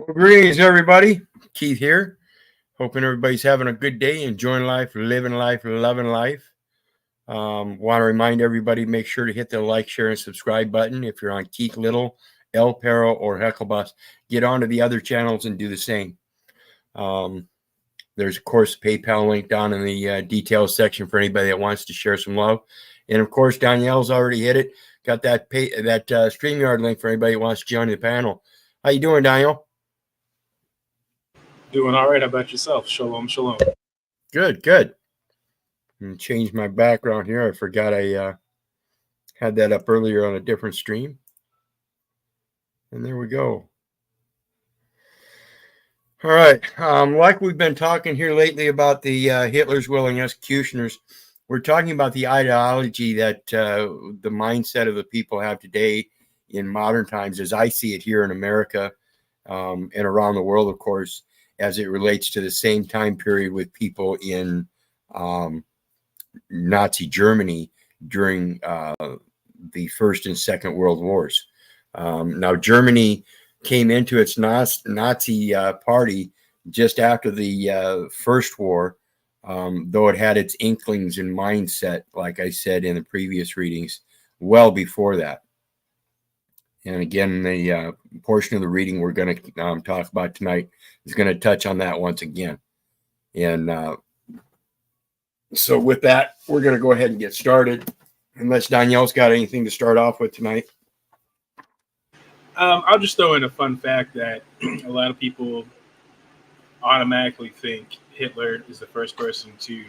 Well, greetings, everybody. Keith here. Hoping everybody's having a good day, enjoying life, living life, loving life. Want to remind everybody, make sure to hit the like, share, and subscribe button. If you're on Keith Little, El Perro, or Hecklebus, get onto the other channels and do the same. There's, of course, a PayPal link down in the details section for anybody that wants to share some love. And, of course, Danielle's already hit it. Got that StreamYard link for anybody who wants to join the panel. How you doing, Daniel? Doing all right. How about yourself? Shalom, shalom. Good, good. And change my background here. I forgot I had that up earlier on a different stream. And there we go. All right. Like we've been talking here lately about the Hitler's willing executioners, we're talking about the ideology that the mindset of the people have today in modern times, as I see it here in America and around the world, of course, as it relates to the same time period with people in Nazi Germany during the First and Second World Wars. Now, Germany came into its Nazi party just after the First War, though it had its inklings and mindset, like I said in the previous readings, well before that. And again, the portion of the reading we're going to talk about tonight is going to touch on that once again. And so with that, we're going to go ahead and get started, unless Danielle's got anything to start off with tonight. I'll just throw in a fun fact that a lot of people automatically think Hitler is the first person to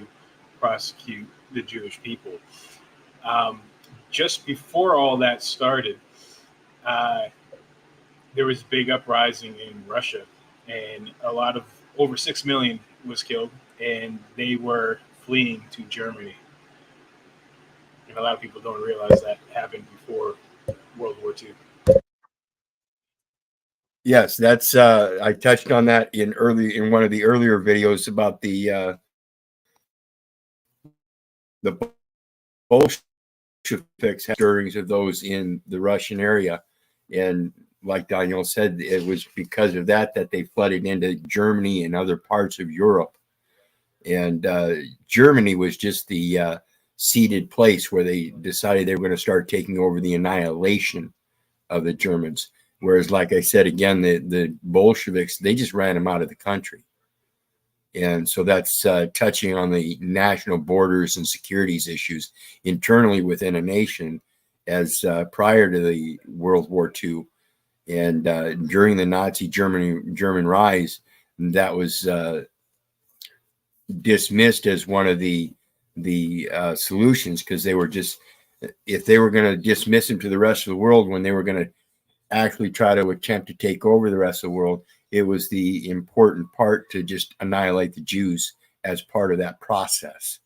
prosecute the Jewish people. Just before all that started, there was a big uprising in Russia, and over 6 million was killed, and they were fleeing to Germany. And a lot of people don't realize that happened before World War II. Yes, that's I touched on that in one of the earlier videos about the Bolsheviks stirrings of those in the Russian area. And like Daniel said, it was because of that they flooded into Germany and other parts of Europe. And Germany was just the seeded place where they decided they were going to start taking over the annihilation of the Germans. Whereas, like I said, again, the Bolsheviks, they just ran them out of the country. And so that's touching on the national borders and securities issues internally within a nation, as prior to the World War II and during the Nazi German rise, that was dismissed as one of the solutions, because they were just, if they were going to dismiss them to the rest of the world when they were going to actually try to attempt to take over the rest of the world, it was the important part to just annihilate the Jews as part of that process.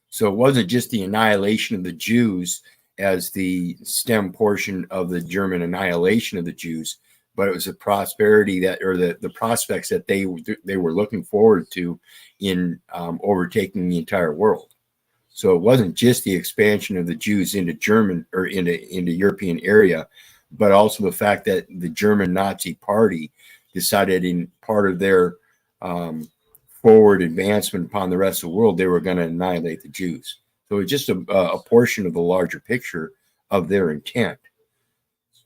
So it wasn't just the annihilation of the Jews as the stem portion of the German annihilation of the Jews, but it was the prosperity the prospects that they were looking forward to in overtaking the entire world. So it wasn't just the expansion of the Jews into into European area, but also the fact that the German Nazi Party decided, in part of their forward advancement upon the rest of the world, they were going to annihilate the Jews. So it's just a portion of the larger picture of their intent.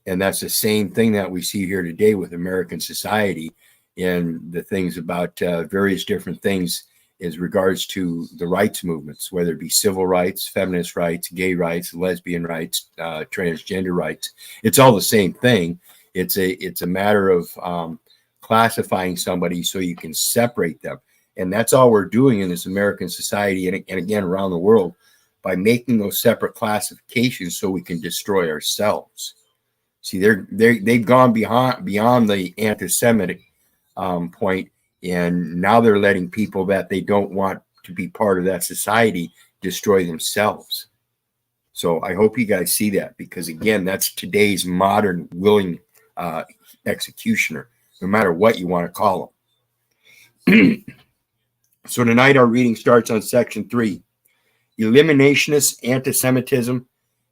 And that's the same thing that we see here today with American society and the things about various different things as regards to the rights movements, whether it be civil rights, feminist rights, gay rights, lesbian rights, transgender rights. It's all the same thing. It's a matter of classifying somebody so you can separate them. And that's all we're doing in this American society and again around the world, by making those separate classifications so we can destroy ourselves. See, they've gone beyond the anti-Semitic point, and now they're letting people that they don't want to be part of that society destroy themselves. So I hope you guys see that, because again, that's today's modern willing executioner, no matter what you want to call them. So tonight our reading starts on section 3. Eliminationist anti-Semitism,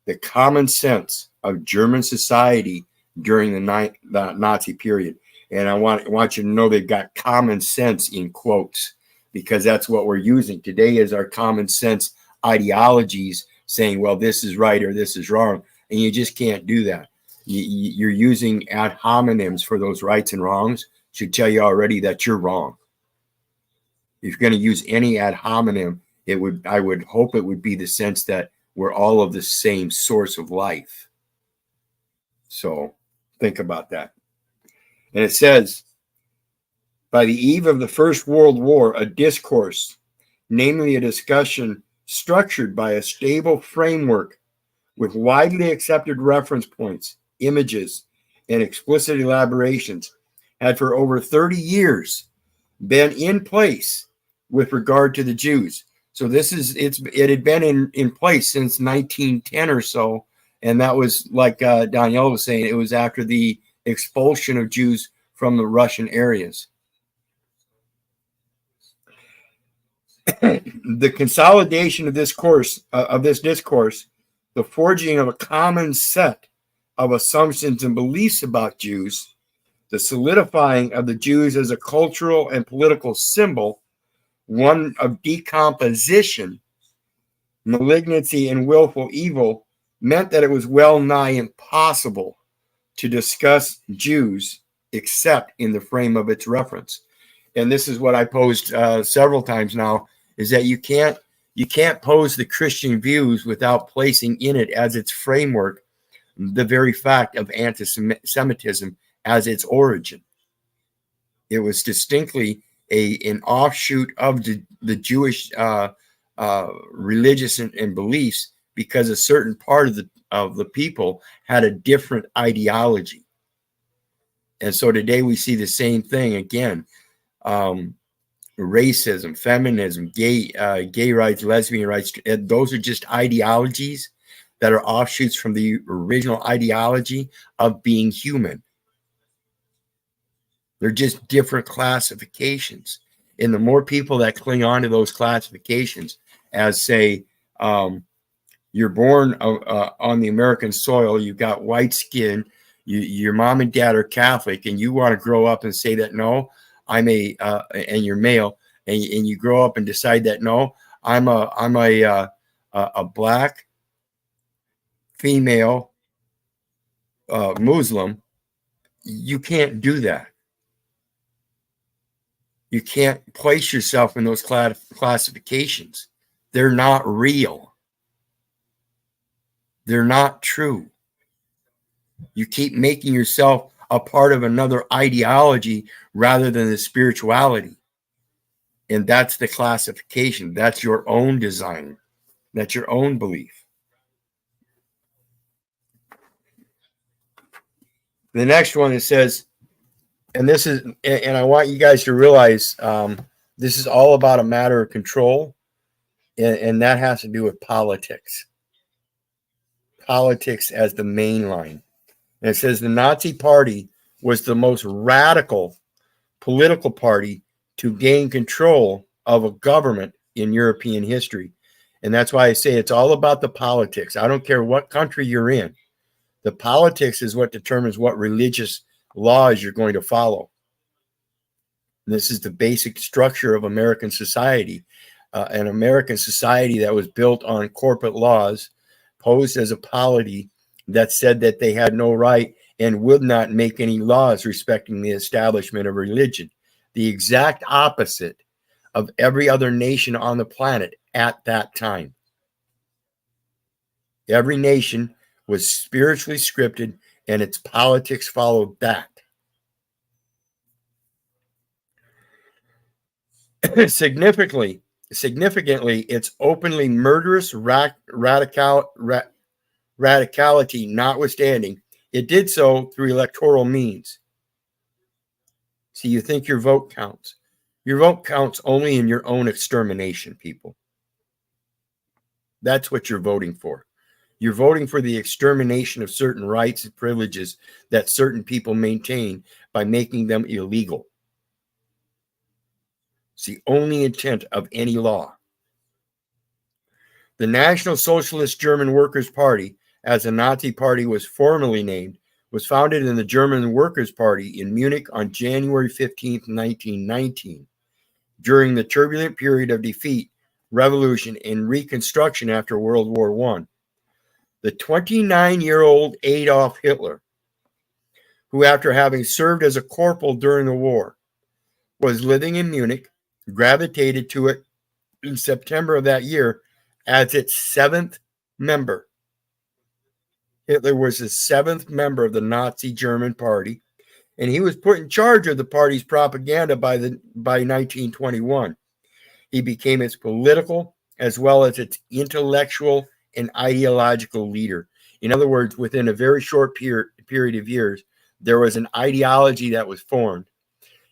the common sense of German society during the Nazi period. And I want you to know they've got common sense in quotes, because that's what we're using today is our common sense ideologies saying, well, this is right or this is wrong. And you just can't do that. You're using ad hominems for those rights and wrongs. Should tell you already that you're wrong. If you're going to use any ad hominem, I would hope it would be the sense that we're all of the same source of life. So think about that. And it says, by the eve of the First World War, a discourse, namely a discussion structured by a stable framework with widely accepted reference points, images, and explicit elaborations, had for over 30 years been in place with regard to the Jews. So it had been in place since 1910 or so. And that was, like Daniel was saying, it was after the expulsion of Jews from the Russian areas. The consolidation of this discourse, the forging of a common set of assumptions and beliefs about Jews, the solidifying of the Jews as a cultural and political symbol, one of decomposition, malignancy, and willful evil, meant that it was well nigh impossible to discuss Jews except in the frame of its reference. And this is what I posed several times now, is that you can't pose the Christian views without placing in it as its framework the very fact of anti-Semitism as its origin. It was distinctly an offshoot of the Jewish religious and beliefs, because a certain part of the people had a different ideology. And so today we see the same thing again. Racism, feminism, gay rights, lesbian rights, those are just ideologies that are offshoots from the original ideology of being human. They're just different classifications. And the more people that cling on to those classifications as, say, you're born on the American soil, you've got white skin, your mom and dad are Catholic, and you want to grow up and say that, no, and you're male, and you grow up and decide that, no, I'm a black female Muslim. You can't do that. You can't place yourself in those classifications. They're not real. They're not true. You keep making yourself a part of another ideology rather than the spirituality. And that's the classification. That's your own design. That's your own belief. The next one, it says, and I want you guys to realize this is all about a matter of control, and that has to do with politics. Politics as the main line. And it says the Nazi Party was the most radical political party to gain control of a government in European history. And that's why I say it's all about the politics. I don't care what country you're in. The politics is what determines what religious laws you're going to follow. And this is the basic structure of American society. An American society that was built on corporate laws, posed as a polity that said that they had no right and would not make any laws respecting the establishment of religion. The exact opposite of every other nation on the planet at that time. Every nation was spiritually scripted, and its politics followed that. Significantly, its openly murderous radicality notwithstanding, it did so through electoral means. See, you think your vote counts. Your vote counts only in your own extermination, people. That's what you're voting for. You're voting for the extermination of certain rights and privileges that certain people maintain by making them illegal. It's the only intent of any law. The National Socialist German Workers' Party, as the Nazi Party was formally named, was founded in the German Workers' Party in Munich on January 15th, 1919. During the turbulent period of defeat, revolution, and reconstruction after World War I. The 29-year-old Adolf Hitler, who after having served as a corporal during the war, was living in Munich, gravitated to it in September of that year as its seventh member. Hitler was the seventh member of the Nazi German Party, and he was put in charge of the party's propaganda by 1921. He became its political as well as its intellectual and ideological leader. In other words, within a very short period of years, there was an ideology that was formed.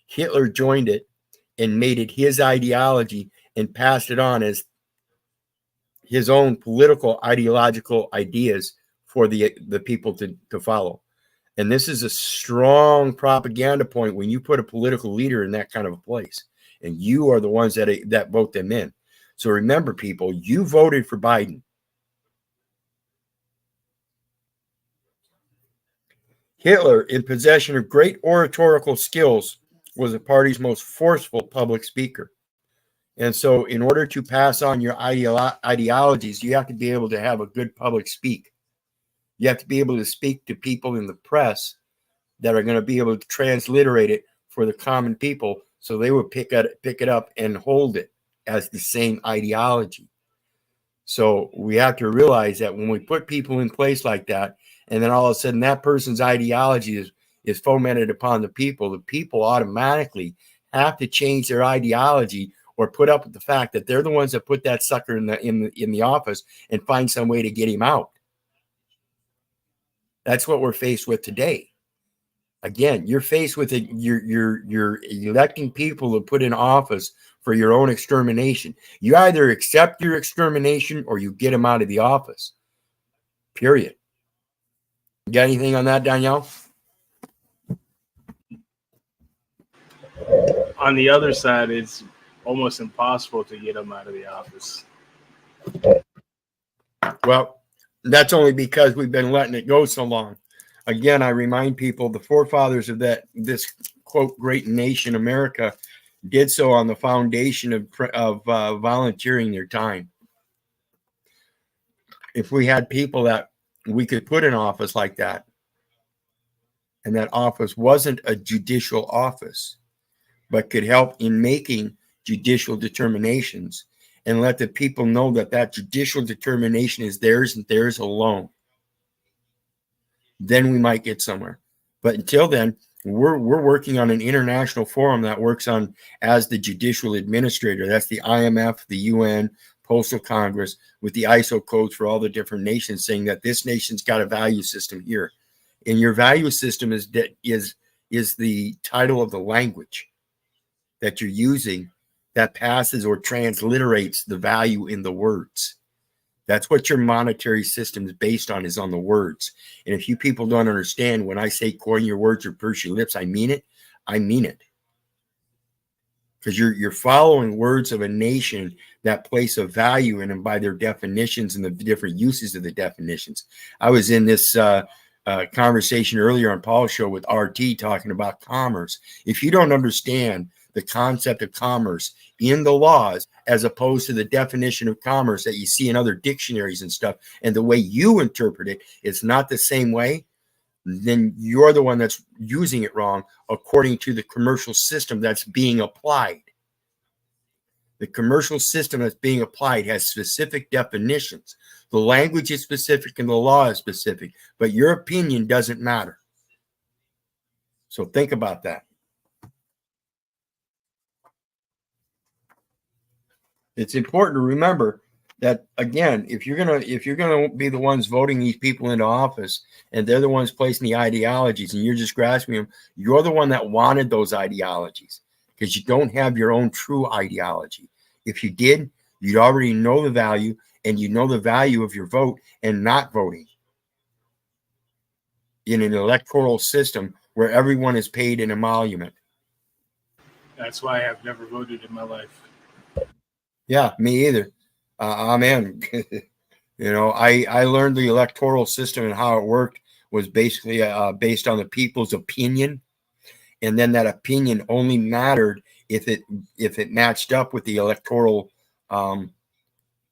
Hitler joined it and made it his ideology and passed it on as his own political ideological ideas for the people to follow. And this is a strong propaganda point when you put a political leader in that kind of a place, and you are the ones that vote them in. So remember, people, you voted for Biden. Hitler, in possession of great oratorical skills, was the party's most forceful public speaker. And so in order to pass on your ideologies, you have to be able to have a good public speak. You have to be able to speak to people in the press that are going to be able to transliterate it for the common people, so they will pick it up and hold it as the same ideology. So we have to realize that when we put people in place like that, and then all of a sudden that person's ideology is fomented upon the people automatically have to change their ideology or put up with the fact that they're the ones that put that sucker in the office and find some way to get him out. That's what we're faced with today. Again, you're faced with it. You're electing people to put in office for your own extermination. You either accept your extermination or you get them out of the office. Period. You got anything on that, Danielle? On the other side, it's almost impossible to get them out of the office. Well, that's only because we've been letting it go so long. Again, I remind people the forefathers of this quote great nation, America, did so on the foundation of volunteering their time. If we had people that we could put in office like that, and that office wasn't a judicial office, but could help in making judicial determinations and let the people know that judicial determination is theirs and theirs alone, then we might get somewhere. But until then, we're working on an international forum that works on as the judicial administrator. That's the IMF, the UN, Postal Congress, with the ISO codes for all the different nations, saying that this nation's got a value system here. And your value system is the title of the language that you're using that passes or transliterates the value in the words. That's what your monetary system is based on, is on the words. And if you people don't understand, when I say coin your words or purse your lips, I mean it. I mean it. Because you're following words of a nation that place a value in them by their definitions and the different uses of the definitions. I was in this conversation earlier on Paul's show with RT talking about commerce. If you don't understand the concept of commerce in the laws, as opposed to the definition of commerce that you see in other dictionaries and stuff, and the way you interpret it is not the same way, then you're the one that's using it wrong according to the commercial system that's being applied. The commercial system that's being applied has specific definitions. The language is specific and the law is specific, but your opinion doesn't matter. So think about that. It's important to remember that, again, if you're gonna be the ones voting these people into office and they're the ones placing the ideologies and you're just grasping them, you're the one that wanted those ideologies, because you don't have your own true ideology. If you did, you'd already know the value, and you know the value of your vote and not voting in an electoral system where everyone is paid an emolument. That's why I've never voted in my life. Yeah, me either. I'm in. You know, I learned the electoral system and how it worked was basically based on the people's opinion, and then that opinion only mattered if it matched up with the electoral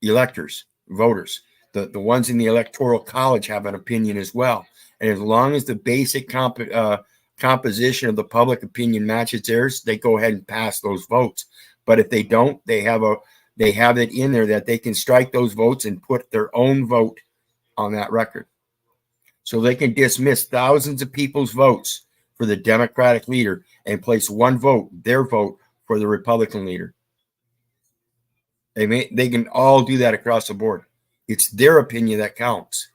electors, voters. The ones in the electoral college have an opinion as well, and as long as the basic composition of the public opinion matches theirs, they go ahead and pass those votes. But if they don't, they have it in there that they can strike those votes and put their own vote on that record. So they can dismiss thousands of people's votes for the Democratic leader and place one vote, their vote, for the Republican leader. They can all do that across the board. It's their opinion that counts.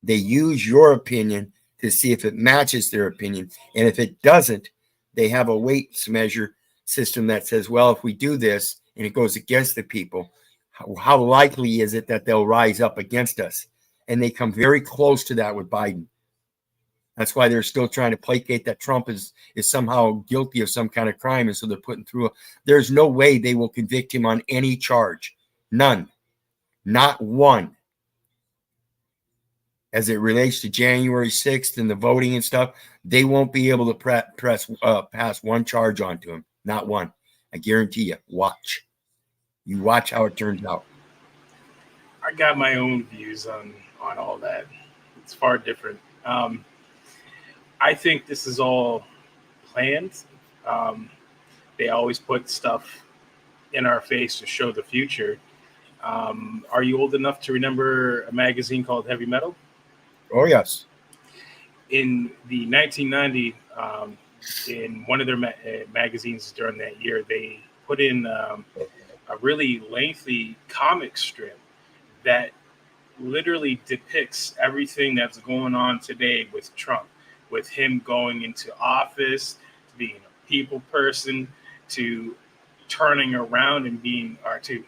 They use your opinion to see if it matches their opinion. And if it doesn't, they have a weights measure system that says, well, if we do this and it goes against the people, how likely is it that they'll rise up against us? And they come very close to that with Biden. That's why they're still trying to placate that Trump is somehow guilty of some kind of crime. And so they're putting through there's no way they will convict him on any charge. None. Not one. As it relates to January 6th and the voting and stuff, they won't be able to pass one charge onto him. Not one. I guarantee you. Watch. You watch how it turns out. I got my own views on all that. It's far different. I think this is all planned. They always put stuff in our face to show the future. Are you old enough to remember a magazine called Heavy Metal? Oh, yes. In the 1990, in one of their magazines during that year, they put in a really lengthy comic strip that literally depicts everything that's going on today with Trump, with him going into office, to being a people person, to turning around and being, or to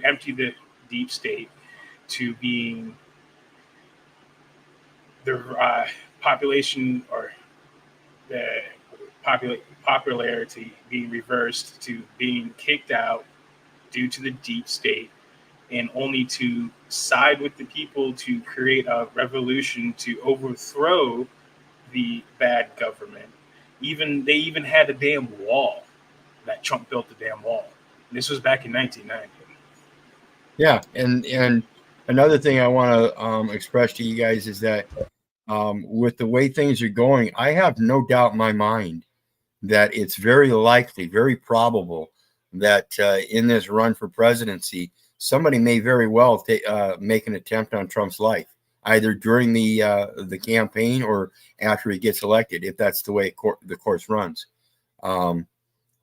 empty the deep state, to being the population or the popularity being reversed to being kicked out due to the deep state, and only to side with the people to create a revolution to overthrow the bad government. They even had a damn wall that Trump built the damn wall. And this was back in 1990. Yeah, and another thing I want to express to you guys is that with the way things are going, I have no doubt in my mind that it's very likely, very probable that in this run for presidency, somebody may very well make an attempt on Trump's life, either during the campaign or after he gets elected, if that's the way the course runs.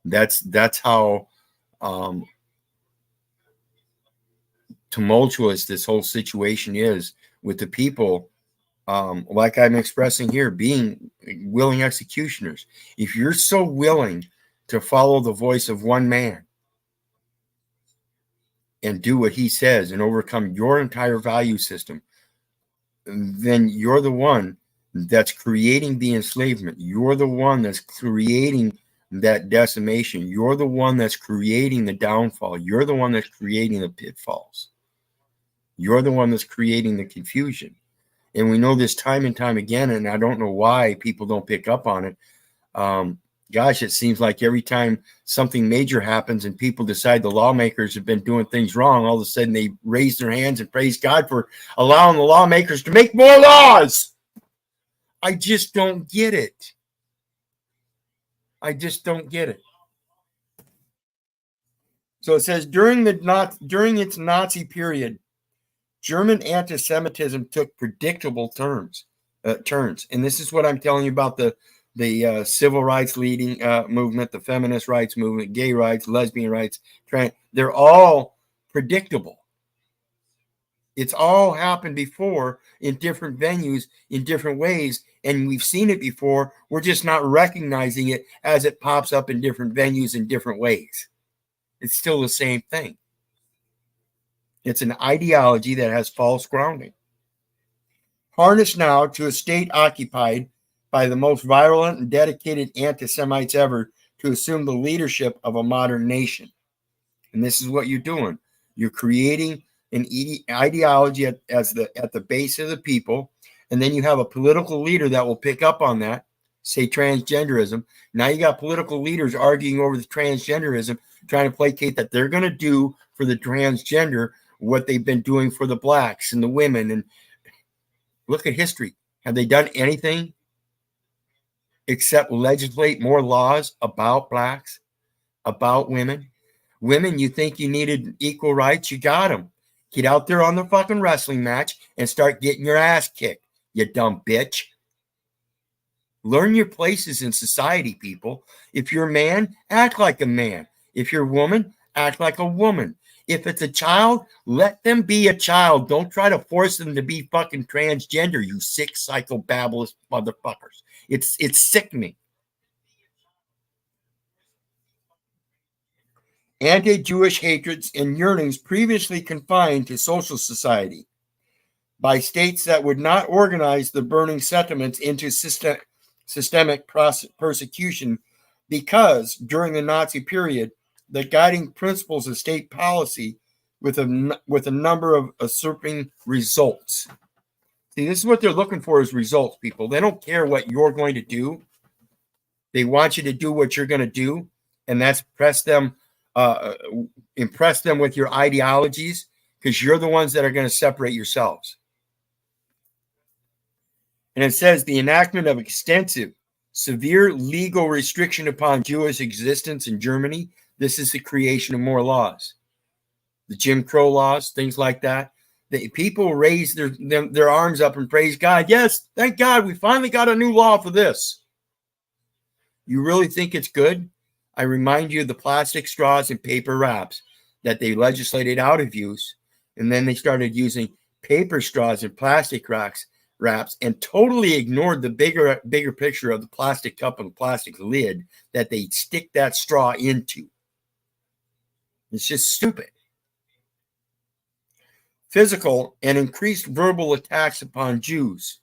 That's how tumultuous this whole situation is, with the people, like I'm expressing here, being willing executioners. If you're so willing to follow the voice of one man and do what he says and overcome your entire value system, then you're the one that's creating the enslavement. You're the one that's creating that decimation. You're the one that's creating the downfall. You're the one that's creating the pitfalls. You're the one that's creating the confusion. And we know this time and time again, and I don't know why people don't pick up on it. Gosh, it seems like every time something major happens and people decide the lawmakers have been doing things wrong, all of a sudden they raise their hands and praise God for allowing the lawmakers to make more laws. I just don't get it. I just don't get it. So it says, during its Nazi period, German anti-Semitism took predictable turns. And this is what I'm telling you about the civil rights leading movement, the feminist rights movement, gay rights, lesbian rights. They're all predictable. It's all happened before in different venues, in different ways, and we've seen it before. We're just not recognizing it as it pops up in different venues in different ways. It's still the same thing. It's an ideology that has false grounding. Harnessed now to a state occupied by the most virulent and dedicated anti-Semites ever to assume the leadership of a modern nation. And this is what you're doing. You're creating an ideology at the base of the people And then you have a political leader that will pick up on that, say transgenderism. Now you got political leaders arguing over the transgenderism, trying to placate that they're going to do for the transgender what they've been doing for the blacks and the women. And look at history. Have they done anything except legislate more laws about blacks, about women? Women, you think you needed equal rights? You got them. Get out there on the fucking wrestling match and start getting your ass kicked, you dumb bitch. Learn your places in society, people. If you're a man, act like a man. If you're a woman, act like a woman. If it's a child, let them be a child. Don't try to force them to be fucking transgender, you sick psychobabblist motherfuckers. It's sickening. Anti-Jewish hatreds and yearnings previously confined to social society by states that would not organize the burning sentiments into systemic persecution, because during the Nazi period, the guiding principles of state policy with a number of usurping results. See, this is what they're looking for, is results, people. They don't care what you're going to do. They want you to do what you're going to do, and that's impress them with your ideologies, because you're the ones that are going to separate yourselves. And it says the enactment of extensive, severe legal restriction upon Jewish existence in Germany. This is the creation of more laws. The Jim Crow laws, things like that. The people raise their arms up and praise God. Yes, thank God, we finally got a new law for this. You really think it's good? I remind you of the plastic straws and paper wraps that they legislated out of use, and then they started using paper straws and plastic wraps and totally ignored the bigger picture of the plastic cup and plastic lid that they stick that straw into. It's just stupid. Physical and increased verbal attacks upon Jews,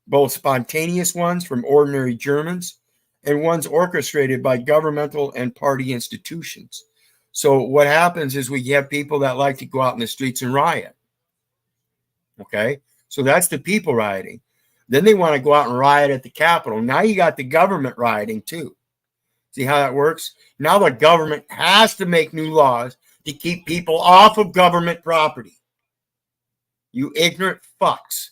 both spontaneous ones from ordinary Germans and ones orchestrated by governmental and party institutions. So what happens is we have people that like to go out in the streets and riot. Okay? So that's the people rioting. Then they want to go out and riot at the Capitol. Now you got the government rioting too. See how that works? Now the government has to make new laws to keep people off of government property. You ignorant fucks.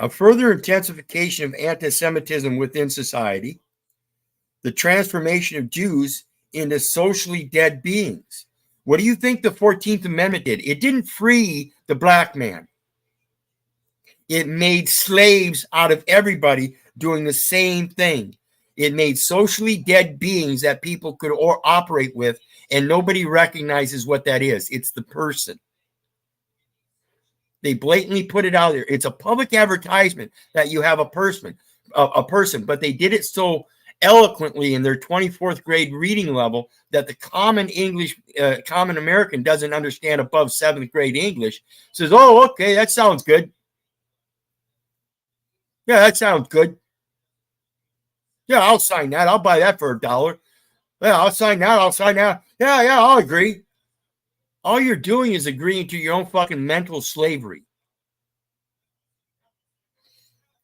A further intensification of anti-Semitism within society, the transformation of Jews into socially dead beings. What do you think the 14th Amendment did? It didn't free the black man. It made slaves out of everybody doing the same thing. It made socially dead beings that people could operate with, and nobody recognizes what that is. It's the person. They blatantly put it out there. It's a public advertisement that you have a person, but they did it so eloquently in their 24th grade reading level that the common American doesn't understand above 7th grade English. Says, oh, okay, that sounds good. Yeah, that sounds good. Yeah, I'll sign that. I'll buy that for $1. Yeah, I'll sign that. I'll sign that. Yeah, I'll agree. All you're doing is agreeing to your own fucking mental slavery.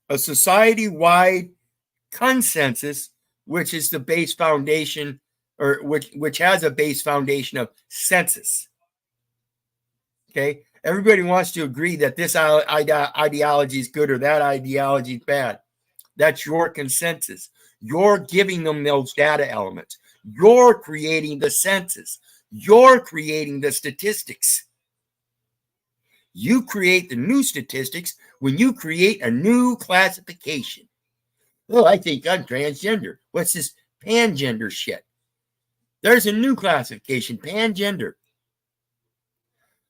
A society-wide consensus, which is the base foundation, or which has a base foundation of census. Okay? Everybody wants to agree that this ideology is good or that ideology is bad. That's your consensus. You're giving them those data elements. You're creating the census. You're creating the statistics. You create the new statistics when you create a new classification. Oh, I think I'm transgender. What's this pangender shit? There's a new classification, pangender.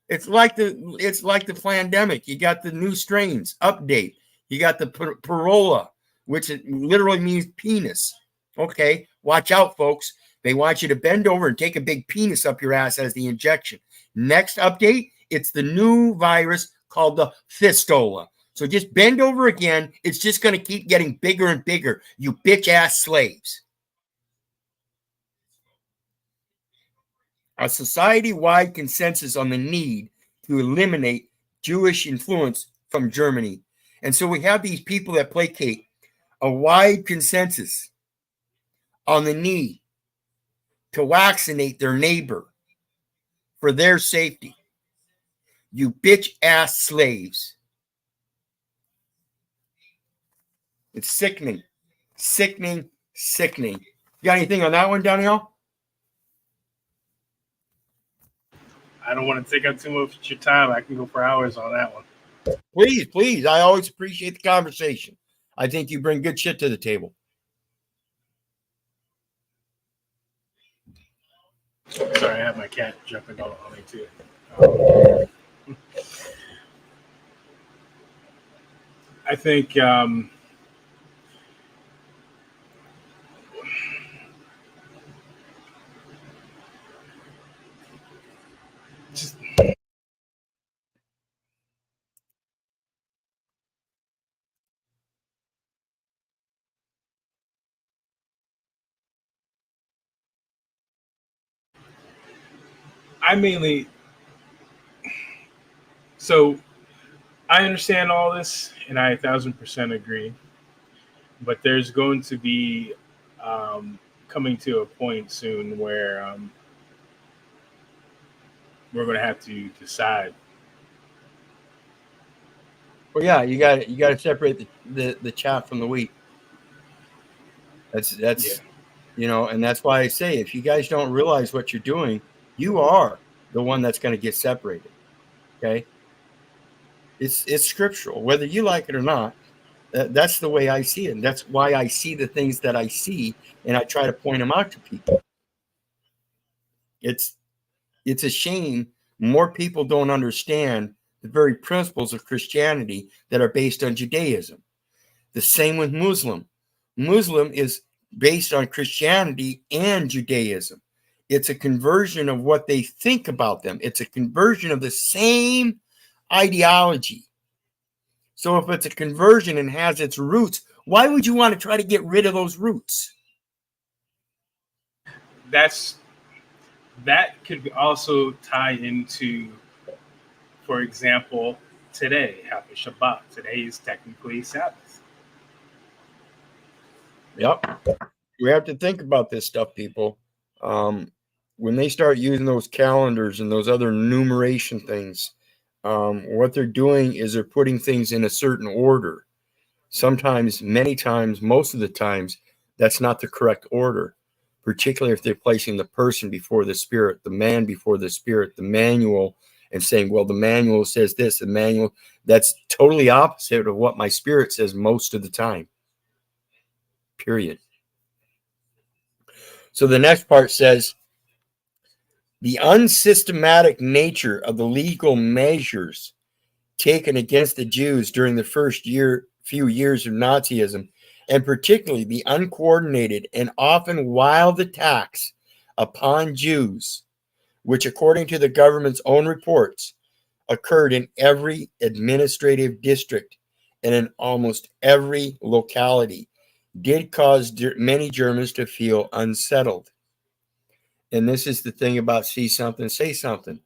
It's like the pandemic. You got the new strains, update. You got the parola, which literally means penis. Okay, watch out, folks. They want you to bend over and take a big penis up your ass as the injection. Next update, it's the new virus called the fistula. So just bend over again. It's just going to keep getting bigger and bigger, you bitch-ass slaves. A society-wide consensus on the need to eliminate Jewish influence from Germany. And so we have these people that placate a wide consensus on the need to vaccinate their neighbor for their safety. You bitch ass slaves. It's sickening, sickening, sickening. You got anything on that one, Daniel? I don't want to take up too much of your time. I can go for hours on that one. Please, please. I always appreciate the conversation. I think you bring good shit to the table. Sorry, I have my cat jumping on me too. I think so I understand all this, and I 1,000% agree. But there's going to be coming to a point soon where we're going to have to decide. Well, yeah, you got to separate the chaff from the wheat. That's yeah. And that's why I say, if you guys don't realize what you're doing, you are the one that's going to get separated. Okay, it's scriptural, whether you like it or not. That's the way I see it, and that's why I see the things that I see, and I try to point them out to people. It's a shame more people don't understand the very principles of Christianity that are based on Judaism. The same with Muslim. Muslim is based on Christianity and Judaism. It's a conversion of what they think about them. It's a conversion of the same ideology. So if it's a conversion and has its roots, why would you want to try to get rid of those roots? That could also tie into, for example, today, Happy Shabbat. Today is technically Sabbath. Yep. We have to think about this stuff, people. When they start using those calendars and those other numeration things, what they're doing is they're putting things in a certain order. Sometimes, many times, most of the times, that's not the correct order, particularly if they're placing the person before the spirit, the man before the spirit, the manual, and saying, well, the manual says this, the manual, that's totally opposite of what my spirit says most of the time. Period. So the next part says, the unsystematic nature of the legal measures taken against the Jews during the first few years of Nazism, and particularly the uncoordinated and often wild attacks upon Jews, which, according to the government's own reports, occurred in every administrative district and in almost every locality, did cause many Germans to feel unsettled. And this is the thing about see something, say something.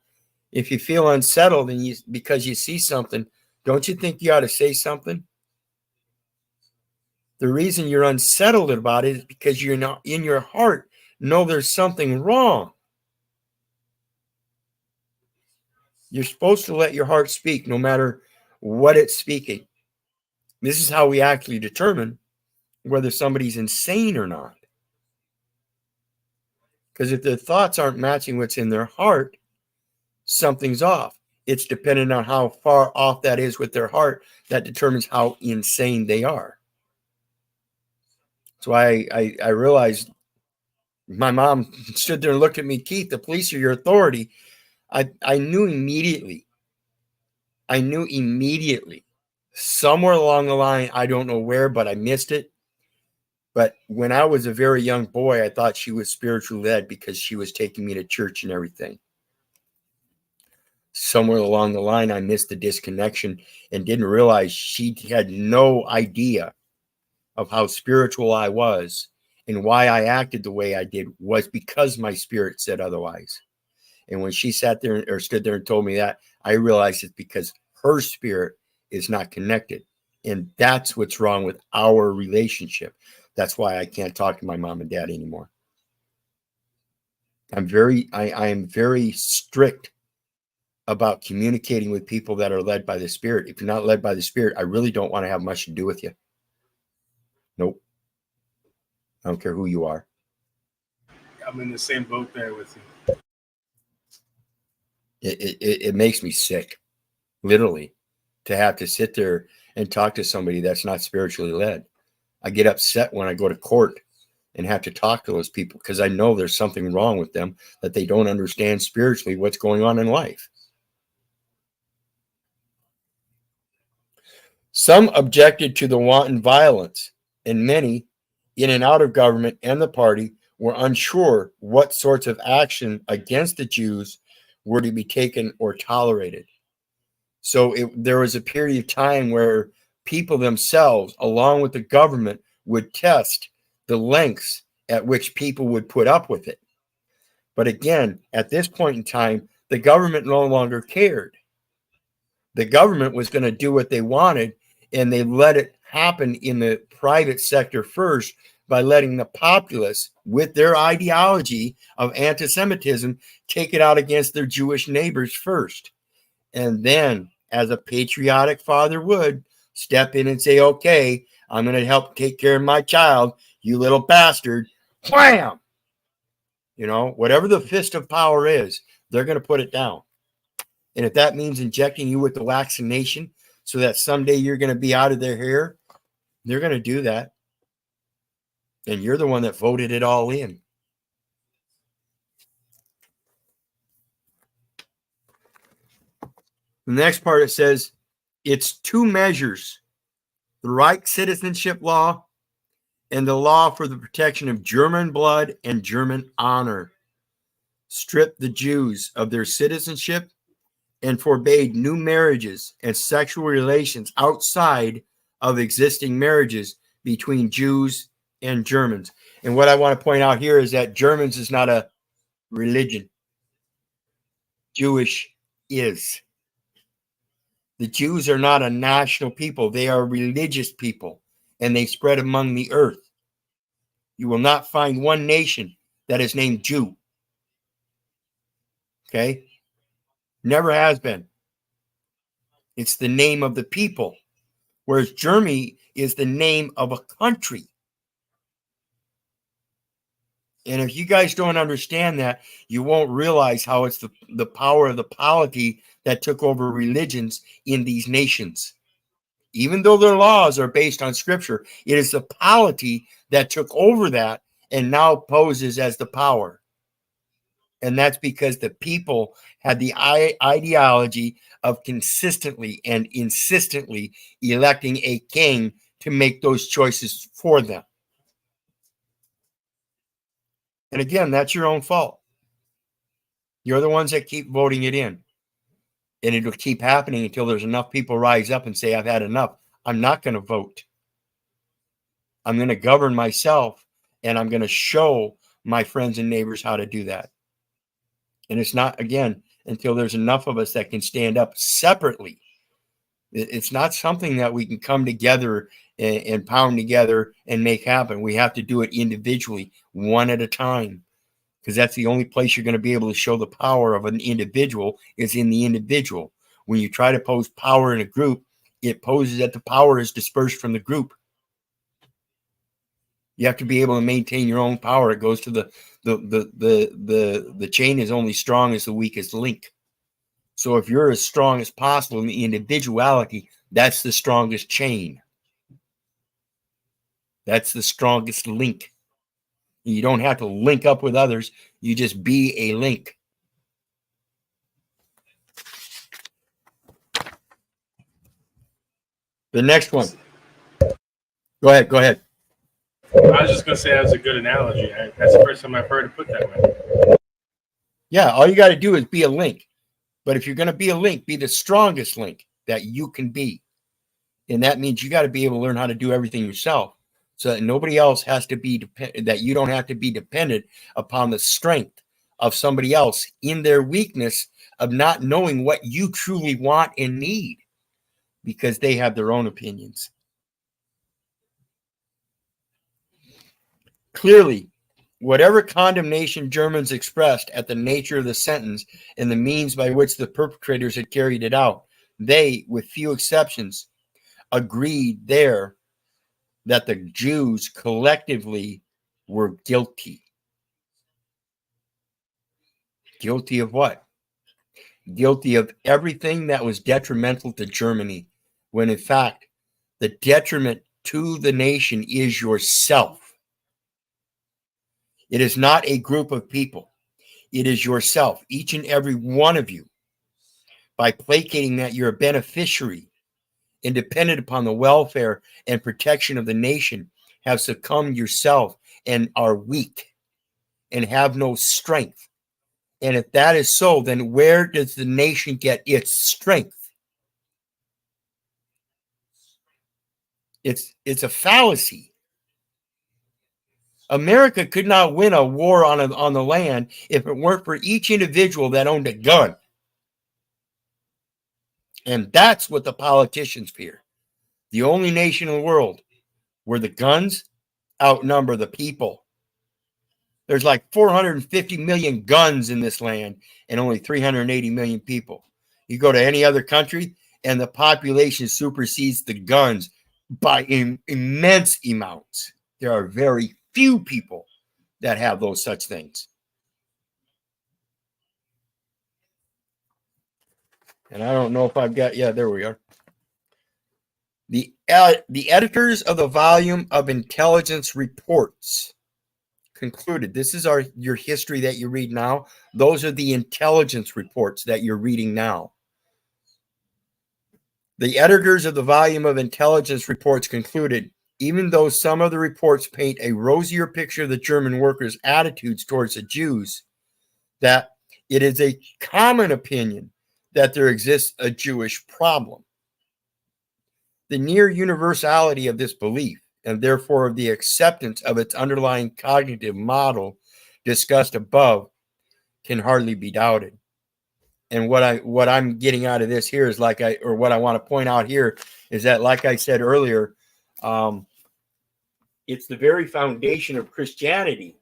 If you feel unsettled and because you see something, don't you think you ought to say something? The reason you're unsettled about it is because you're not in your heart know there's something wrong. You're supposed to let your heart speak no matter what it's speaking. This is how we actually determine whether somebody's insane or not. Because if their thoughts aren't matching what's in their heart, something's off. It's dependent on how far off that is with their heart that determines how insane they are. So I realized my mom stood there and looked at me, Keith, the police are your authority. I knew immediately. Somewhere along the line, I don't know where, but I missed it. But when I was a very young boy, I thought she was spiritually led because she was taking me to church and everything. Somewhere along the line, I missed the disconnection and didn't realize she had no idea of how spiritual I was, and why I acted the way I did was because my spirit said otherwise. And when she sat there or stood there and told me that, I realized it's because her spirit is not connected. And that's what's wrong with our relationship. That's why I can't talk to my mom and dad anymore. I am very strict about communicating with people that are led by the Spirit. If you're not led by the Spirit, I really don't want to have much to do with you. Nope. I don't care who you are. I'm in the same boat there with you. It makes me sick, literally, to have to sit there and talk to somebody that's not spiritually led. I get upset when I go to court and have to talk to those people because I know there's something wrong with them, that they don't understand spiritually what's going on in life. Some objected to the wanton violence, and many, in and out of government and the party, were unsure what sorts of action against the Jews were to be taken or tolerated. So there was a period of time where people themselves, along with the government, would test the lengths at which people would put up with it. But again, at this point in time, the government no longer cared. The government was going to do what they wanted, and they let it happen in the private sector first by letting the populace, with their ideology of anti-Semitism, take it out against their Jewish neighbors first. And then, as a patriotic father would, step in and say, okay, I'm going to help take care of my child, you little bastard. Wham! You know, whatever the fist of power is, they're going to put it down. And if that means injecting you with the vaccination so that someday you're going to be out of their hair, they're going to do that. And you're the one that voted it all in. The next part, it says, it's two measures, the Reich citizenship law and the law for the protection of German blood and German honor, stripped the Jews of their citizenship and forbade new marriages and sexual relations outside of existing marriages between Jews and Germans. And what I want to point out here is that Germans is not a religion. Jewish is. The Jews are not a national people. They are religious people, and they spread among the earth. You will not find one nation that is named Jew. Okay? Never has been. It's the name of the people, whereas Germany is the name of a country. And if you guys don't understand that, you won't realize how it's the power of the polity that took over religions in these nations. Even though their laws are based on scripture, it is the polity that took over that and now poses as the power. And that's because the people had the ideology of consistently and insistently electing a king to make those choices for them. And again, that's your own fault. You're the ones that keep voting it in. And it'll keep happening until there's enough people rise up and say, I've had enough. I'm not going to vote. I'm going to govern myself, and I'm going to show my friends and neighbors how to do that. And it's not, again, until there's enough of us that can stand up separately. It's not something that we can come together and pound together and make happen. We have to do it individually, one at a time, because that's the only place you're going to be able to show the power of an individual is in the individual. When you try to pose power in a group, it poses that the power is dispersed from the group. You have to be able to maintain your own power. It goes to the chain is only strong as the weakest link. So if you're as strong as possible in the individuality, that's the strongest chain. That's the strongest link. You don't have to link up with others. You just be a link. The next one. Go ahead. I was just going to say that's a good analogy. That's the first time I've heard it put that way. Yeah, all you got to do is be a link. But if you're going to be a link, be the strongest link that you can be. And that means you got to be able to learn how to do everything yourself so that nobody else has to be, that you don't have to be dependent upon the strength of somebody else in their weakness of not knowing what you truly want and need. because they have their own opinions. Clearly, whatever condemnation Germans expressed at the nature of the sentence and the means by which the perpetrators had carried it out, they, with few exceptions, agreed there that the Jews collectively were guilty. Guilty of what? Guilty of everything that was detrimental to Germany, when in fact, the detriment to the nation is yourself. It is not a group of people. It is yourself, each and every one of you. By placating that, you're a beneficiary and dependent upon the welfare and protection of the nation, have succumbed yourself and are weak and have no strength. And if that is so, then where does the nation get its strength? It's a fallacy. America could not win a war on the land if it weren't for each individual that owned a gun. And that's what the politicians fear. The only nation in the world where the guns outnumber the people. There's like 450 million guns in this land and only 380 million people. You go to any other country and the population supersedes the guns by immense amounts. There are very few people that have those such things. And I don't know if I've got, yeah, there we are. The editors of the volume of intelligence reports concluded, this is your history that you read now. Those are the intelligence reports that you're reading now. The editors of the volume of intelligence reports concluded, even though some of the reports paint a rosier picture of the German workers' attitudes towards the Jews, that it is a common opinion that there exists a Jewish problem. The near universality of this belief, and therefore of the acceptance of its underlying cognitive model discussed above, can hardly be doubted. And what I'm getting out of this here is what I want to point out here is that, like I said earlier, it's the very foundation of Christianity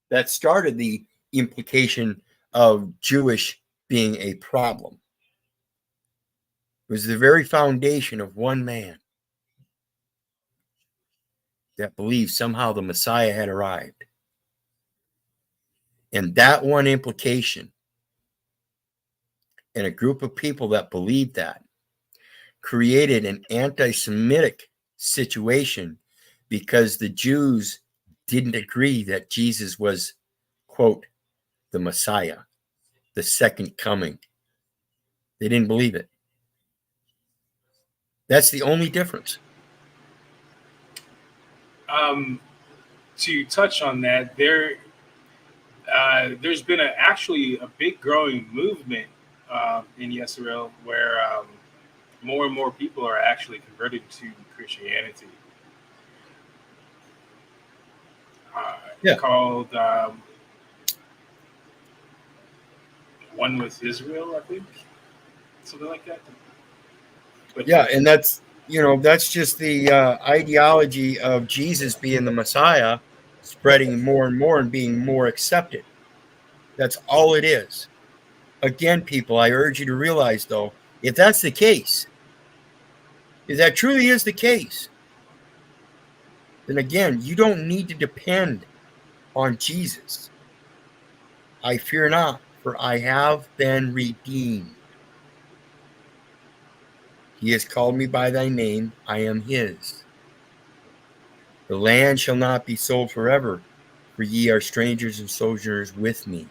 that started the implication of Jewish being a problem. It was the very foundation of one man that believed somehow the Messiah had arrived. And that one implication, and a group of people that believed that, created an anti-Semitic situation because the Jews didn't agree that Jesus was, quote, the Messiah, the second coming. They didn't believe it. That's the only difference. To touch on that, there's been actually a big growing movement in Israel where more and more people are actually converted to Christianity. Called One with Israel, I think, something like that. But yeah, and that's just the ideology of Jesus being the Messiah, spreading more and more and being more accepted. That's all it is. Again, people, I urge you to realize, though, if that's the case, if that truly is the case, then again, you don't need to depend on Jesus. I fear not, for I have been redeemed. He has called me by thy name, I am his. The land shall not be sold forever, for ye are strangers and sojourners with me.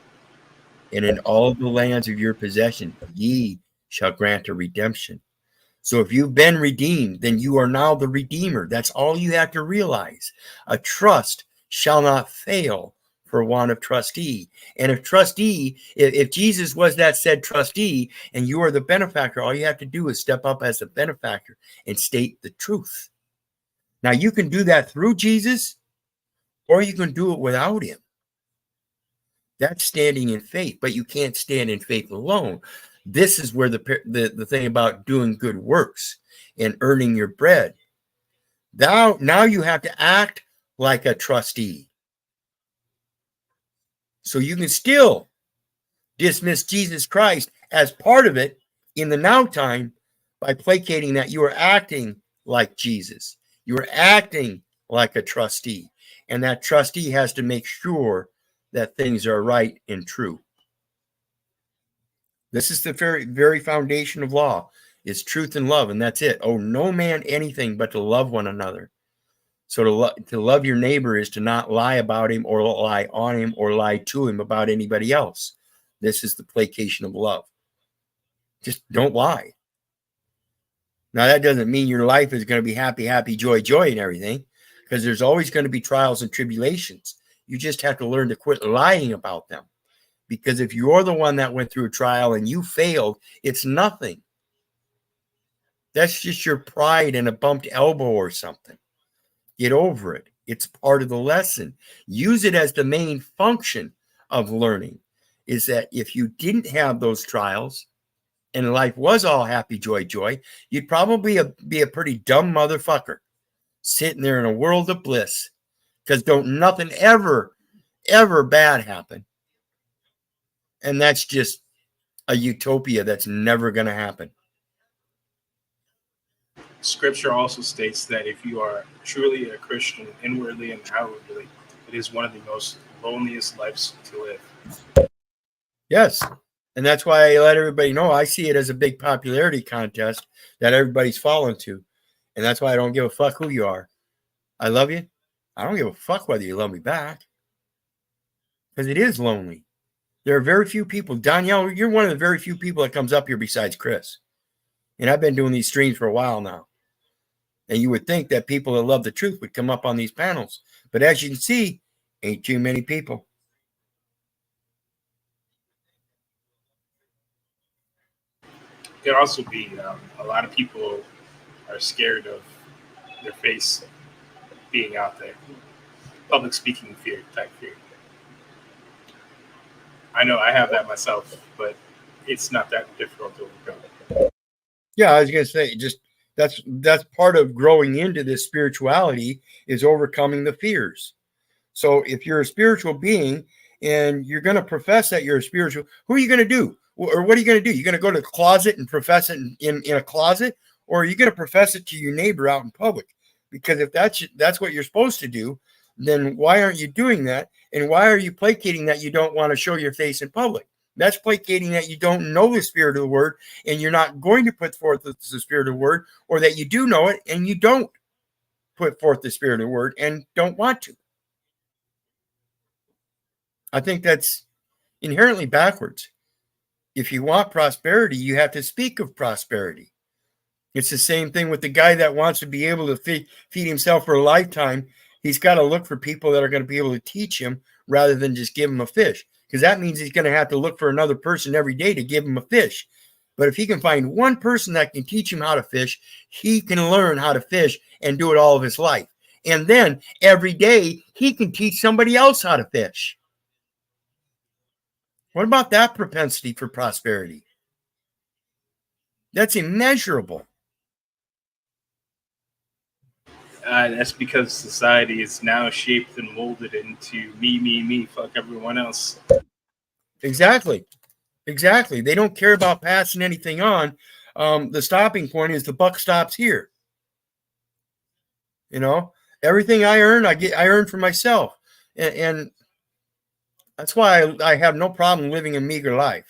And in all the lands of your possession, ye shall grant a redemption. So if you've been redeemed, then you are now the Redeemer. That's all you have to realize. A trust shall not fail for want of trustee. And if Jesus was that said trustee and you are the benefactor, all you have to do is step up as a benefactor and state the truth. Now, you can do that through Jesus, or you can do it without him. That's standing in faith, but you can't stand in faith alone. This is where the thing about doing good works and earning your bread. Now you have to act like a trustee. So you can still dismiss Jesus Christ as part of it in the now time by placating that you are acting like Jesus. You are acting like a trustee. And that trustee has to make sure that things are right and true. This is the very, very foundation of law. It's truth and love, and that's it. Oh, no man anything but to love one another. So to love your neighbor is to not lie about him or lie on him or lie to him about anybody else. This is the placation of love. Just don't lie. Now, that doesn't mean your life is going to be happy, happy, joy, joy, and everything, because there's always going to be trials and tribulations. You just have to learn to quit lying about them. Because if you're the one that went through a trial and you failed, it's nothing. That's just your pride and a bumped elbow or something. Get over it. It's part of the lesson. Use it as the main function of learning, is that if you didn't have those trials and life was all happy, joy, joy, you'd probably be a pretty dumb motherfucker sitting there in a world of bliss, because don't nothing ever bad happen. And that's just a utopia that's never going to happen. Scripture also states that if you are truly a Christian inwardly and outwardly, it is one of the most loneliest lives to live. Yes. And that's why I let everybody know I see it as a big popularity contest that everybody's falling to. And that's why I don't give a fuck who you are. I love you. I don't give a fuck whether you love me back. Because it is lonely. There are very few people. Danielle, you're one of the very few people that comes up here besides Chris. And I've been doing these streams for a while now. And you would think that people that love the truth would come up on these panels. But as you can see, ain't too many people. There also be a lot of people are scared of their face being out there. Public speaking fear, type fear. I know I have that myself, but it's not that difficult to overcome. Yeah, I was going to say, just that's part of growing into this spirituality, is overcoming the fears. So if you're a spiritual being and you're going to profess that you're a spiritual, who are you going to do? Or what are you going to do? You're going to go to the closet and profess it in a closet? Or are you going to profess it to your neighbor out in public? Because if that's what you're supposed to do, then why aren't you doing that? And why are you placating that you don't want to show your face in public? That's placating that you don't know the spirit of the word and you're not going to put forth the spirit of the word, or that you do know it and you don't put forth the spirit of the word and don't want to. I think that's inherently backwards. If you want prosperity, you have to speak of prosperity. It's the same thing with the guy that wants to be able to feed himself for a lifetime. He's got to look for people that are going to be able to teach him rather than just give him a fish, because that means he's going to have to look for another person every day to give him a fish. But if he can find one person that can teach him how to fish, he can learn how to fish and do it all of his life. And then every day he can teach somebody else how to fish. What about that propensity for prosperity? That's immeasurable. That's because society is now shaped and molded into me, fuck everyone else. Exactly. They don't care about passing anything on. The stopping point is the buck stops here. You know, everything I earn, I earn for myself. And that's why I have no problem living a meager life.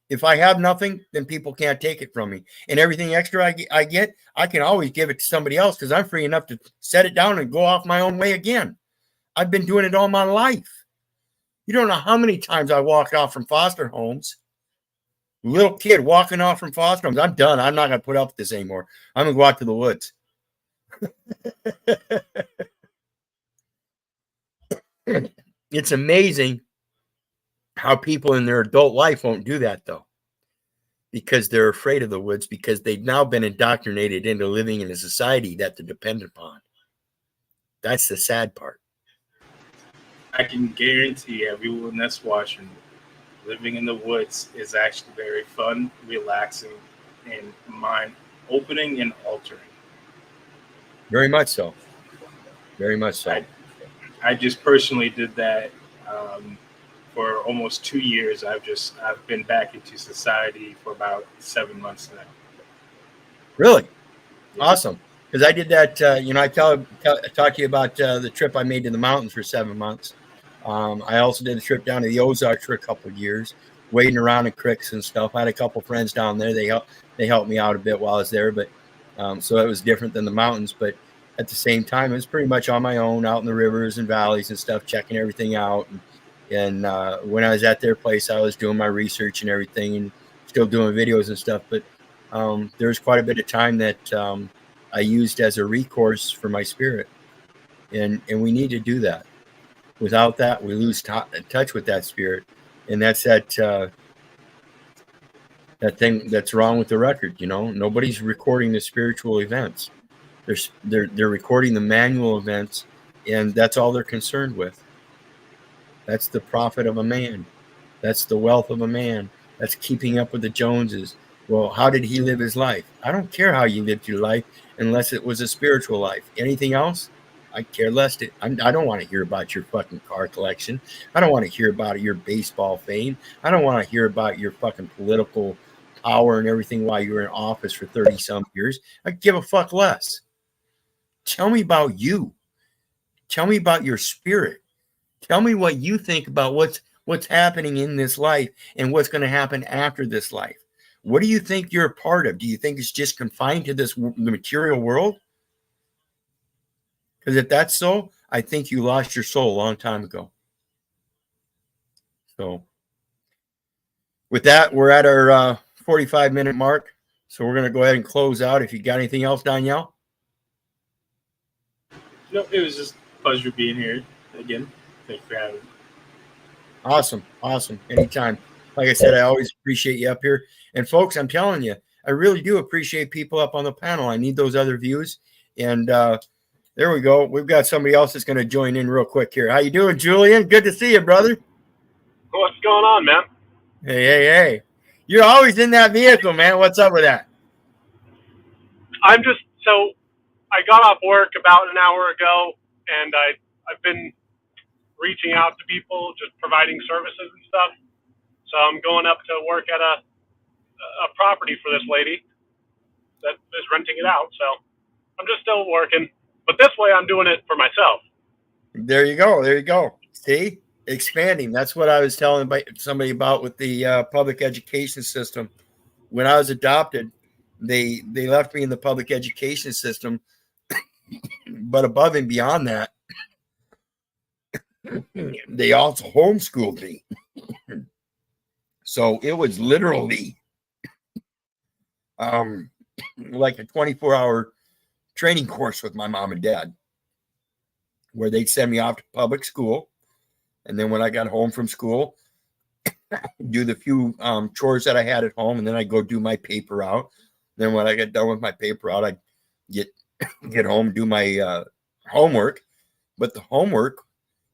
If I have nothing, then people can't take it from me. And everything extra I get, I can always give it to somebody else, because I'm free enough to set it down and go off my own way again. I've been doing it all my life. You don't know how many times I walked off from foster homes. Little kid walking off from foster homes. I'm done. I'm not going to put up with this anymore. I'm going to go out to the woods. It's amazing how people in their adult life won't do that, though, because they're afraid of the woods, because they've now been indoctrinated into living in a society that they're dependent upon. That's the sad part. I can guarantee everyone that's watching living in the woods is actually very fun, relaxing, and mind opening and altering. Very much so. Very much so. I just personally did that for almost 2 years. I've been back into society for about 7 months now. Really? Yeah. Awesome. Because I did that, I talk to you about the trip I made to the mountains for 7 months. I also did a trip down to the Ozarks for a couple of years, wading around in creeks and stuff. I had a couple of friends down there. They helped me out a bit while I was there, but so it was different than the mountains. But at the same time, it was pretty much on my own, out in the rivers and valleys and stuff, checking everything out. And when I was at their place, I was doing my research and everything, and still doing videos and stuff. But there's quite a bit of time that I used as a recourse for my spirit, and we need to do that. Without that, we lose touch with that spirit, and that's that thing that's wrong with the record. Nobody's recording the spiritual events. They're recording the manual events, and that's all they're concerned with. That's the profit of a man. That's the wealth of a man. That's keeping up with the Joneses. Well, how did he live his life? I don't care how you lived your life unless it was a spiritual life. Anything else? I care less. I don't want to hear about your fucking car collection. I don't want to hear about your baseball fame. I don't want to hear about your fucking political power and everything while you were in office for 30-some years. I give a fuck less. Tell me about you. Tell me about your spirit. Tell me what you think about what's happening in this life and what's going to happen after this life. What do you think you're a part of? Do you think it's just confined to the material world? Because if that's so, I think you lost your soul a long time ago. So with that, we're at our 45-minute mark. So we're going to go ahead and close out. If you got anything else, Danielle? No, it was just a pleasure being here again. Thanks for having me. Awesome. Anytime. Like I said, I always appreciate you up here. And folks, I'm telling you, I really do appreciate people up on the panel. I need those other views. And there we go. We've got somebody else that's going to join in real quick here. How you doing, Julian? Good to see you, brother. What's going on, man? Hey. You're always in that vehicle, man. What's up with that? I got off work about an hour ago, and I've been reaching out to people, just providing services and stuff. So I'm going up to work at a property for this lady that is renting it out. So I'm just still working, but this way I'm doing it for myself. There you go. See, expanding. That's what I was telling somebody about with the public education system. When I was adopted, they left me in the public education system, but above and beyond that, they also homeschooled me. So it was literally like a 24-hour training course with my mom and dad, where they'd send me off to public school. And then when I got home from school, do the few chores that I had at home, and then I'd go do my paper out. Then when I got done with my paper out, I'd get home, do my homework. But the homework,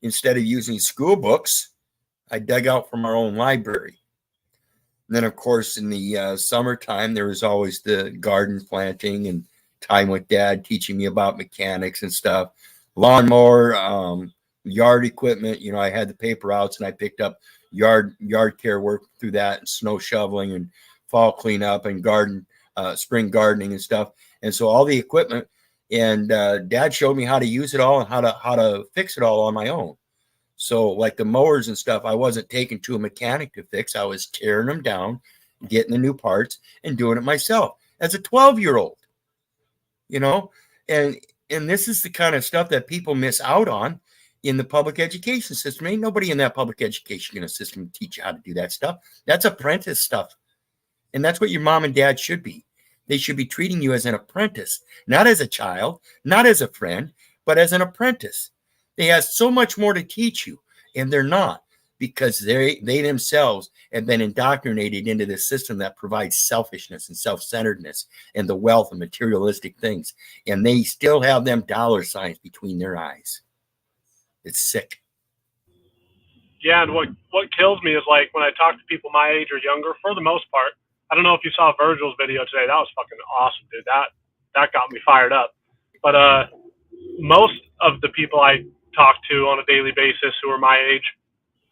instead of using school books, I dug out from our own library. And then, of course, in the summertime, there was always the garden planting and time with Dad teaching me about mechanics and stuff. Lawnmower, yard equipment. I had the paper outs, and I picked up yard care work through that, and snow shoveling and fall cleanup and spring gardening and stuff. And so all the equipment, and Dad showed me how to use it all and how to fix it all on my own. So like the mowers and stuff, I wasn't taking to a mechanic to fix. I was tearing them down, getting the new parts, and doing it myself as a 12-year-old. And this is the kind of stuff that people miss out on in the public education system. Ain't nobody in that public education system teach you how to do that stuff. That's apprentice stuff. And that's what your mom and dad should be. They should be treating you as an apprentice, not as a child, not as a friend, but as an apprentice. They have so much more to teach you, and they're not, because they themselves have been indoctrinated into this system that provides selfishness and self-centeredness and the wealth of materialistic things. And they still have them dollar signs between their eyes. It's sick. Yeah, and what kills me is like when I talk to people my age or younger, for the most part. I don't know if you saw Virgil's video today. That was fucking awesome, dude. That got me fired up. But most of the people I talk to on a daily basis who are my age,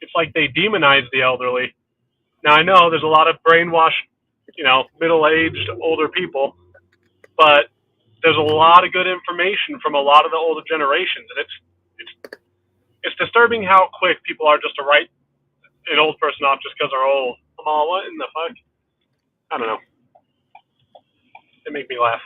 it's like they demonize the elderly. Now I know there's a lot of brainwashed, middle-aged older people, but there's a lot of good information from a lot of the older generations, and it's disturbing how quick people are just to write an old person off just because they're old. I'm all, what in the fuck? I don't know. It make me laugh.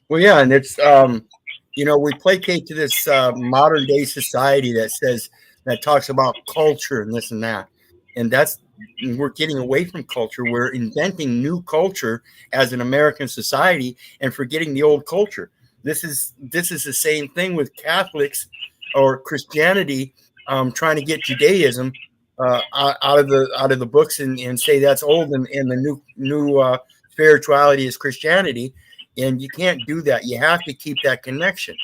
Well, yeah, and it's we placate to this modern day society that talks about culture and this and that, and we're getting away from culture. We're inventing new culture as an American society and forgetting the old culture. This is the same thing with Catholics or Christianity trying to get Judaism out of the books and say that's old, and the new spirituality is Christianity. And you can't do that. You have to keep that connection.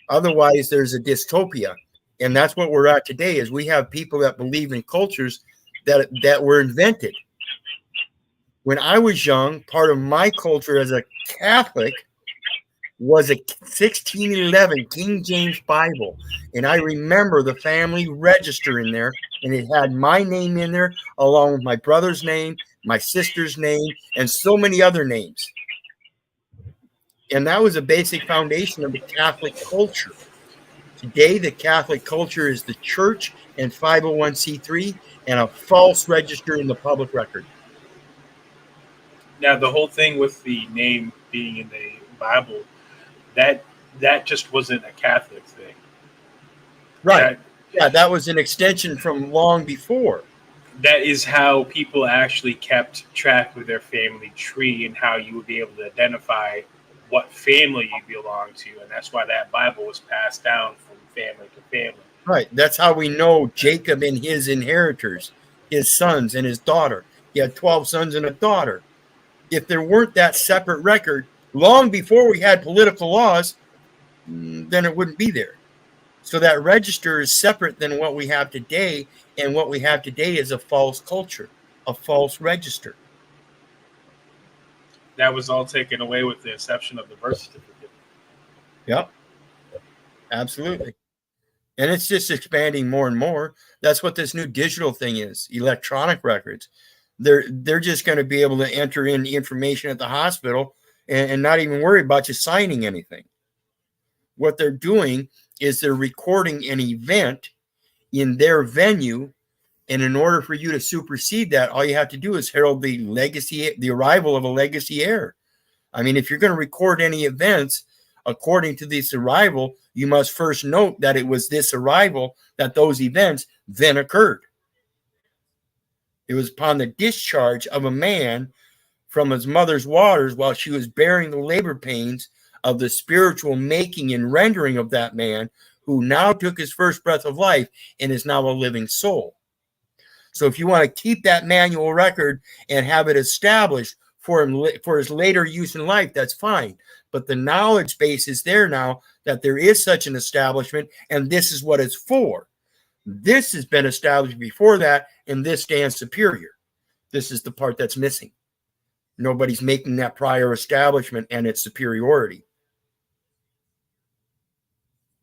Otherwise, there's a dystopia. And that's what we're at today, is we have people that believe in cultures that were invented. When I was young, part of my culture as a Catholic was a 1611 King James Bible. And I remember the family register in there, and it had my name in there, along with my brother's name, my sister's name, and so many other names. And that was a basic foundation of the Catholic culture. Today, the Catholic culture is the church and 501c3 and a false register in the public record. Now, the whole thing with the name being in the Bible, that just wasn't a Catholic thing. Right. That was an extension from long before. That is how people actually kept track of their family tree and how you would be able to identify what family you belong to, and that's why that Bible was passed down from family to family. Right. That's how we know Jacob and his inheritors, his sons and his daughter. He had 12 sons and a daughter. If there weren't that separate record, long before we had political laws, then it wouldn't be there. So that register is separate than what we have today, and what we have today is a false culture, a false register. That was all taken away with the inception of the birth certificate. Yep, absolutely. And it's just expanding more and more. That's what this new digital thing is, electronic records. They're just going to be able to enter in information at the hospital and not even worry about you signing anything. What they're doing is they're recording an event in their venue, and in order for you to supersede that, all you have to do is herald the arrival of a legacy heir. I mean, if you're going to record any events according to this arrival, you must first note that it was this arrival that those events then occurred. It was upon the discharge of a man from his mother's waters while she was bearing the labor pains of the spiritual making and rendering of that man, who now took his first breath of life and is now a living soul. So if you want to keep that manual record and have it established for his later use in life, that's fine. But the knowledge base is there now that there is such an establishment, and this is what it's for. This has been established before that, and this stands superior. This is the part that's missing. Nobody's making that prior establishment and its superiority.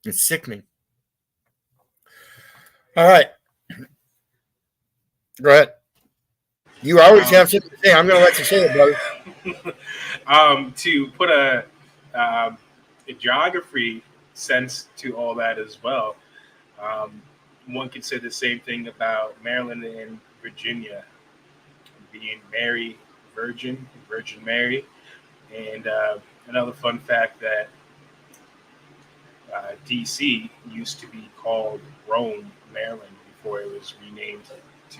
It's sickening. All right. Go ahead. You always have something to say. I'm going to let you say it, brother. To put a geography sense to all that as well, one could say the same thing about Maryland and Virginia being Virgin Mary. And another fun fact that D.C. used to be called Rome, Maryland, before it was renamed to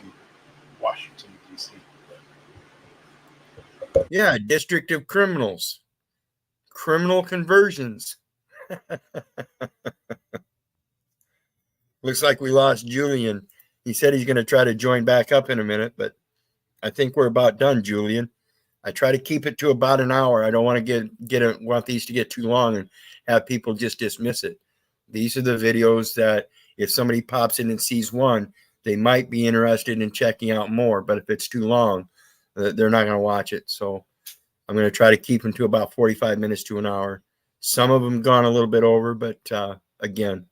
Washington, D.C. Yeah, District of Criminals. Criminal conversions. Looks like we lost Julian. He said he's going to try to join back up in a minute, but I think we're about done, Julian. I try to keep it to about an hour. I don't want to want these to get too long and have people just dismiss it. These are the videos that if somebody pops in and sees one, they might be interested in checking out more. But if it's too long, they're not going to watch it. So I'm going to try to keep them to about 45 minutes to an hour. Some of them gone a little bit over, but again,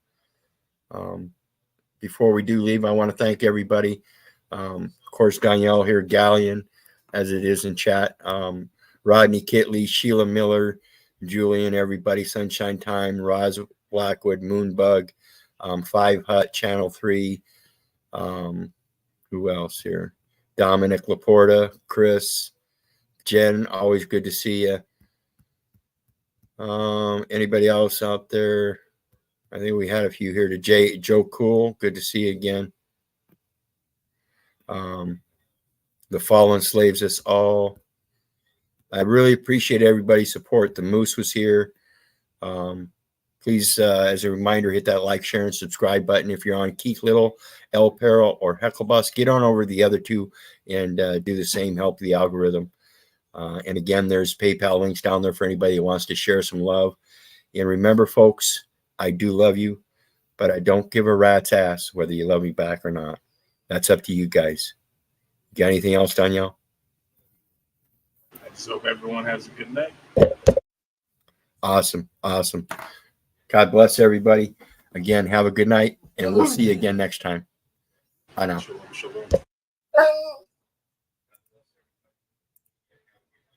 before we do leave, I want to thank everybody. Of course, Danielle here, Galleon, as it is in chat. Rodney Kitley, Sheila Miller, Julian, everybody, Sunshine Time, Roz Blackwood, Moonbug, 5 Hut, Channel 3. Who else here? Dominic Laporta, Chris, Jen, always good to see you. Anybody else out there? I think we had a few here. To Joe Cool, good to see you again. The Fallen Slaves Us All. I really appreciate everybody's support. The Moose was here. Please, as a reminder, hit that like, share, and subscribe button. If you're on Keith Little, El Peril, or Hecklebus, get on over the other two and do the same, help the algorithm. And again, there's PayPal links down there for anybody who wants to share some love. And remember, folks, I do love you, but I don't give a rat's ass whether you love me back or not. That's up to you guys. You got anything else, Danielle? I just hope everyone has a good night. Awesome. Awesome. God bless everybody. Again, have a good night, and we'll see you again next time. Bye now. Shalom, shalom.